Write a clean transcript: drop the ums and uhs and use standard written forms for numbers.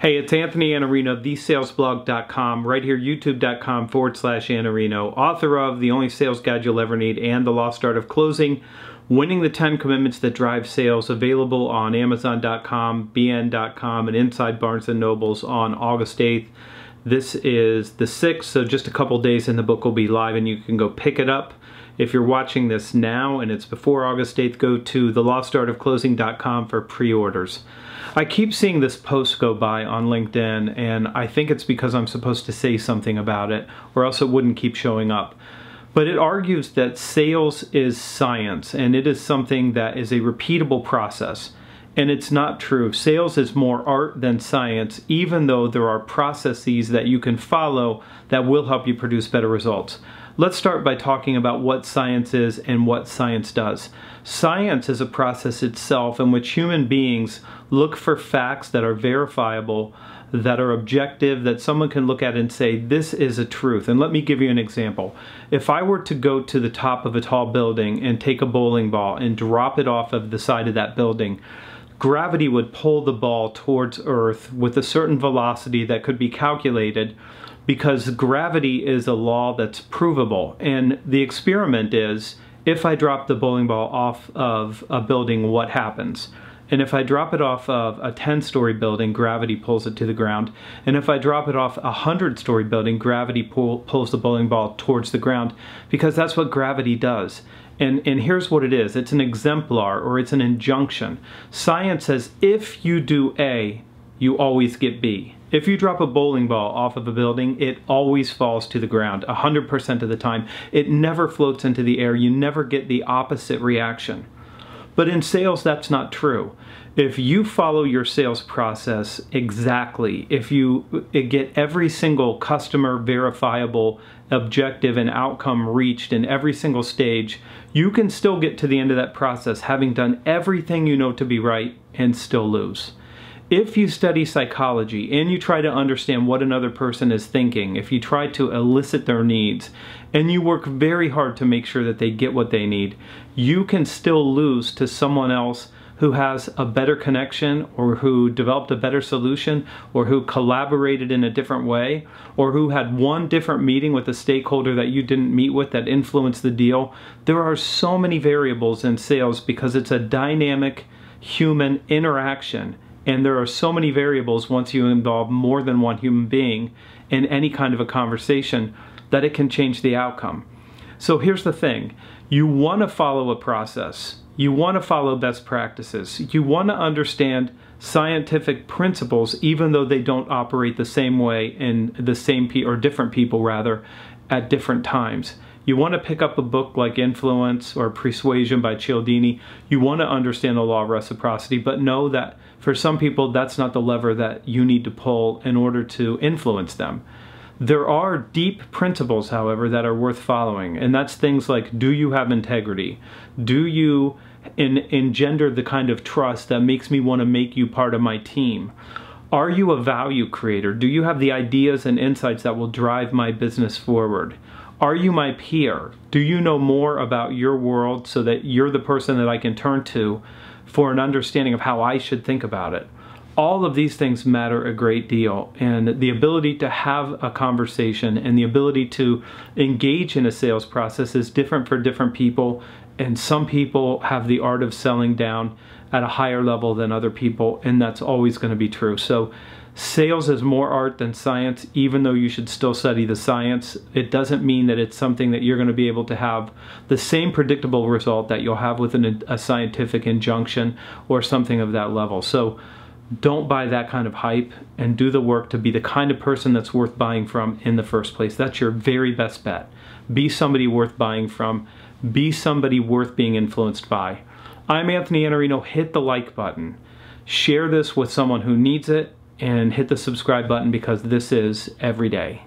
Hey, it's Anthony Iannarino, thesalesblog.com, right here, youtube.com/Iannarino, author of The Only Sales Guide You'll Ever Need and The Lost Art of Closing, Winning the 10 Commitments That Drive Sales, available on Amazon.com, BN.com, and inside Barnes & Noble's on August 8th. This is the 6th, so just a couple days and the book will be live and you can go pick it up. If you're watching this now and it's before August 8th, go to thelostartofclosing.com for pre-orders. I keep seeing this post go by on LinkedIn, and I think it's because I'm supposed to say something about it, or else it wouldn't keep showing up. But it argues that sales is science, and it is something that is a repeatable process. And it's not true. Sales is more art than science, even though there are processes that you can follow that will help you produce better results. Let's start by talking about what science is and what science does. Science is a process itself in which human beings look for facts that are verifiable, that are objective, that someone can look at and say, this is a truth. And let me give you an example. If I were to go to the top of a tall building and take a bowling ball and drop it off of the side of that building, gravity would pull the ball towards Earth with a certain velocity that could be calculated, because gravity is a law that's provable. And the experiment is, if I drop the bowling ball off of a building, what happens? And if I drop it off of a 10-story building, gravity pulls it to the ground. And if I drop it off a 100-story building, gravity pulls the bowling ball towards the ground, because that's what gravity does. And here's what it is. It's an exemplar, or it's an injunction. Science says if you do A, you always get B. If you drop a bowling ball off of a building, it always falls to the ground 100% of the time. It never floats into the air. You never get the opposite reaction. But in sales, that's not true. If you follow your sales process exactly, if you get every single customer verifiable objective and outcome reached in every single stage, you can still get to the end of that process having done everything you know to be right and still lose. If you study psychology and you try to understand what another person is thinking, if you try to elicit their needs, and you work very hard to make sure that they get what they need, you can still lose to someone else who has a better connection, or who developed a better solution, or who collaborated in a different way, or who had one different meeting with a stakeholder that you didn't meet with that influenced the deal. There are so many variables in sales because it's a dynamic human interaction. And there are so many variables once you involve more than one human being in any kind of a conversation that it can change the outcome. So here's the thing. You want to follow a process. You want to follow best practices. You want to understand scientific principles, even though they don't operate the same way in the same or different people rather at different times. You want to pick up a book like Influence or Persuasion by Cialdini. You want to understand the law of reciprocity, but know that for some people that's not the lever that you need to pull in order to influence them. There are deep principles, however, that are worth following, and that's things like, do you have integrity? Do you engender the kind of trust that makes me want to make you part of my team? Are you a value creator? Do you have the ideas and insights that will drive my business forward? Are you my peer? Do you know more about your world so that you're the person that I can turn to for an understanding of how I should think about it? All of these things matter a great deal, and the ability to have a conversation and the ability to engage in a sales process is different for different people, and some people have the art of selling down at a higher level than other people, and that's always going to be true. So sales is more art than science, even though you should still study the science. It doesn't mean that it's something that you're going to be able to have the same predictable result that you'll have with a scientific injunction or something of that level. So don't buy that kind of hype, and do the work to be the kind of person that's worth buying from in the first place. That's your very best bet. Be somebody worth buying from. Be somebody worth being influenced by. I'm Anthony Iannarino. Hit the like button. Share this with someone who needs it, and hit the subscribe button, because this is every day.